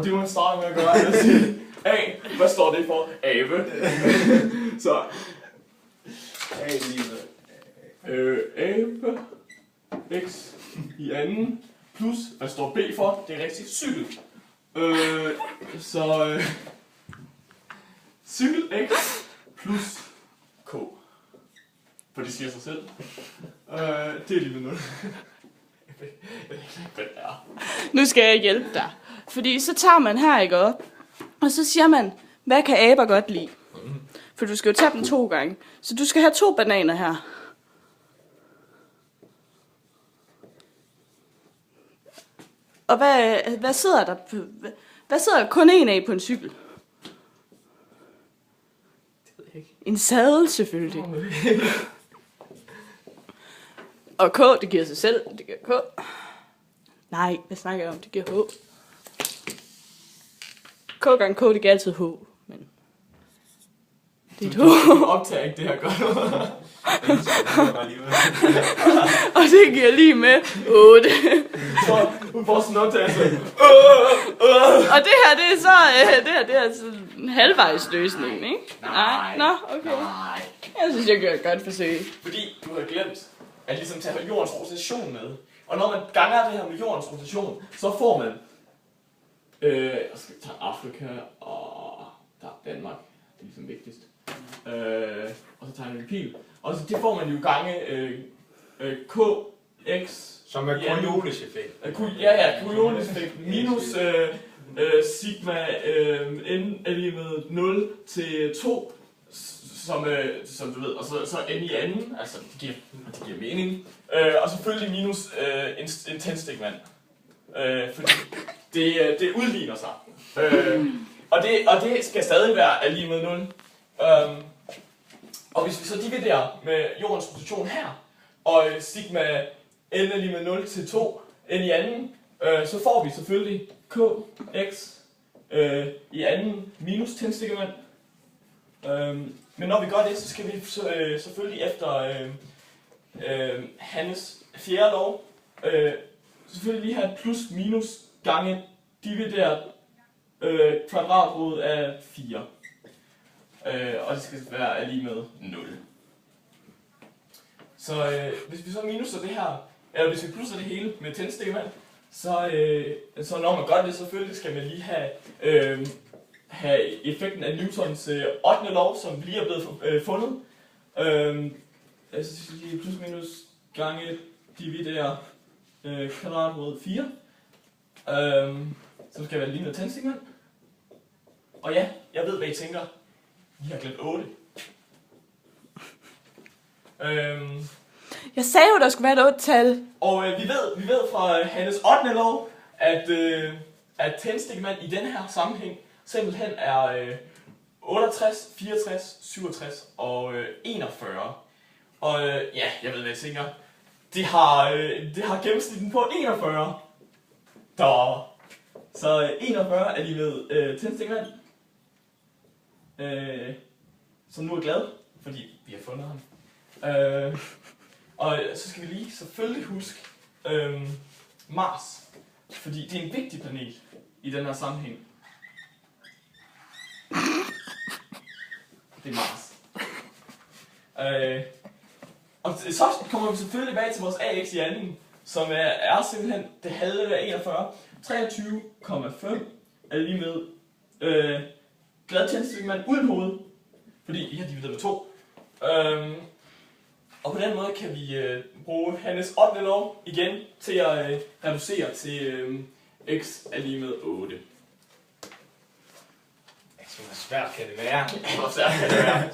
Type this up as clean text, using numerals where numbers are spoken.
Og det må man starte med at gøre, at sige, A, hvad står det for? Abe. Så A lige abe, x i anden, plus, hvad står B for? Det er rigtigt, cykel. Cykel x plus k. For det siger sig selv. Det er lige med 0. Nu skal jeg hjælpe dig. Fordi så tager man her, ikke op? Og så siger man, hvad kan aber godt lide? For du skal jo tage dem 2 gange. Så du skal have 2 bananer her. Og hvad sidder der på, hvad sidder der kun en af på en cykel? Det ved jeg ikke. En sadel selvfølgelig. Og K, det giver sig selv. Det giver K. Nej, hvad snakker jeg om? Det giver H. K gange K, det giver altid H. Men det er et H. Du optager ikke det her godt. Og det giver lige med 8. Så hun får sådan en optagelse. Og det her, det er sådan en halvvejs løsning, ikke? Nej. Nå, okay. Nej. Jeg synes, jeg gør et godt forsøg. Fordi du har glemt at ligesom tage jordens rotation med. Og når man ganger det her med jordens rotation, så får man... jeg skal tage Afrika, og der er Danmark. Det er ligesom vigtigst. Og så tager man en pil. Og så det får man jo gange kx... Som er Coriolis-effekt. Ja, Coriolis-effekt. Minus sigma n er lige med 0 til 2. Som du ved, og så n i anden, altså det giver mening. Og selvfølgelig minus en tændstikmand. Fordi det udligner sig. Og det skal stadig være lige med 0. Og hvis vi så dividerer med jordens rotation her, og sigma n er lige med 0 til 2, n i anden, så får vi selvfølgelig kx i anden minus tændstikmand. Men når vi gør det, så skal vi selvfølgelig efter Hannes fjerde lov selvfølgelig lige have plus minus gange divideret kvadratrodet af 4. Og det skal være lige med 0. Så hvis vi så minuser det her, eller hvis vi plusser det hele med tændstikmand, så når man gør det, selvfølgelig skal man lige have effekten af Newtons 8. lov, som lige er blevet fundet. Altså lige plus minus gange dividere kvadratrodet 4. Så skal være lige med tændstikmand. Og ja, jeg ved hvad I tænker. I har glemt 8. Jeg sagde jo, der skulle være et 8-tal. Og vi ved fra Hannes 8. lov, at tændstikmand i denne her sammenhæng simpelthen er 68, 64, 67 og 41. Og ja, jeg ved hvad jeg tænker. Det har gennemsnitten på 41. Så 41 er lige med tændstikmand. Som nu er glad, fordi vi har fundet ham. Og så skal vi lige selvfølgelig huske Mars, fordi det er en vigtig planet i den her sammenhæng. Det er Mars. Og så kommer vi selvfølgelig tilbage til vores AX i anden, som er simpelthen det halve af 41. 23,5 er lige med glad tændstikmand uden hoved, fordi vi har divideret med 2. Og på den måde kan vi bruge Hannes 8. lov igen til at reducere til x er lige med 8. Hvor svært kan det være? Hvor svært kan det være?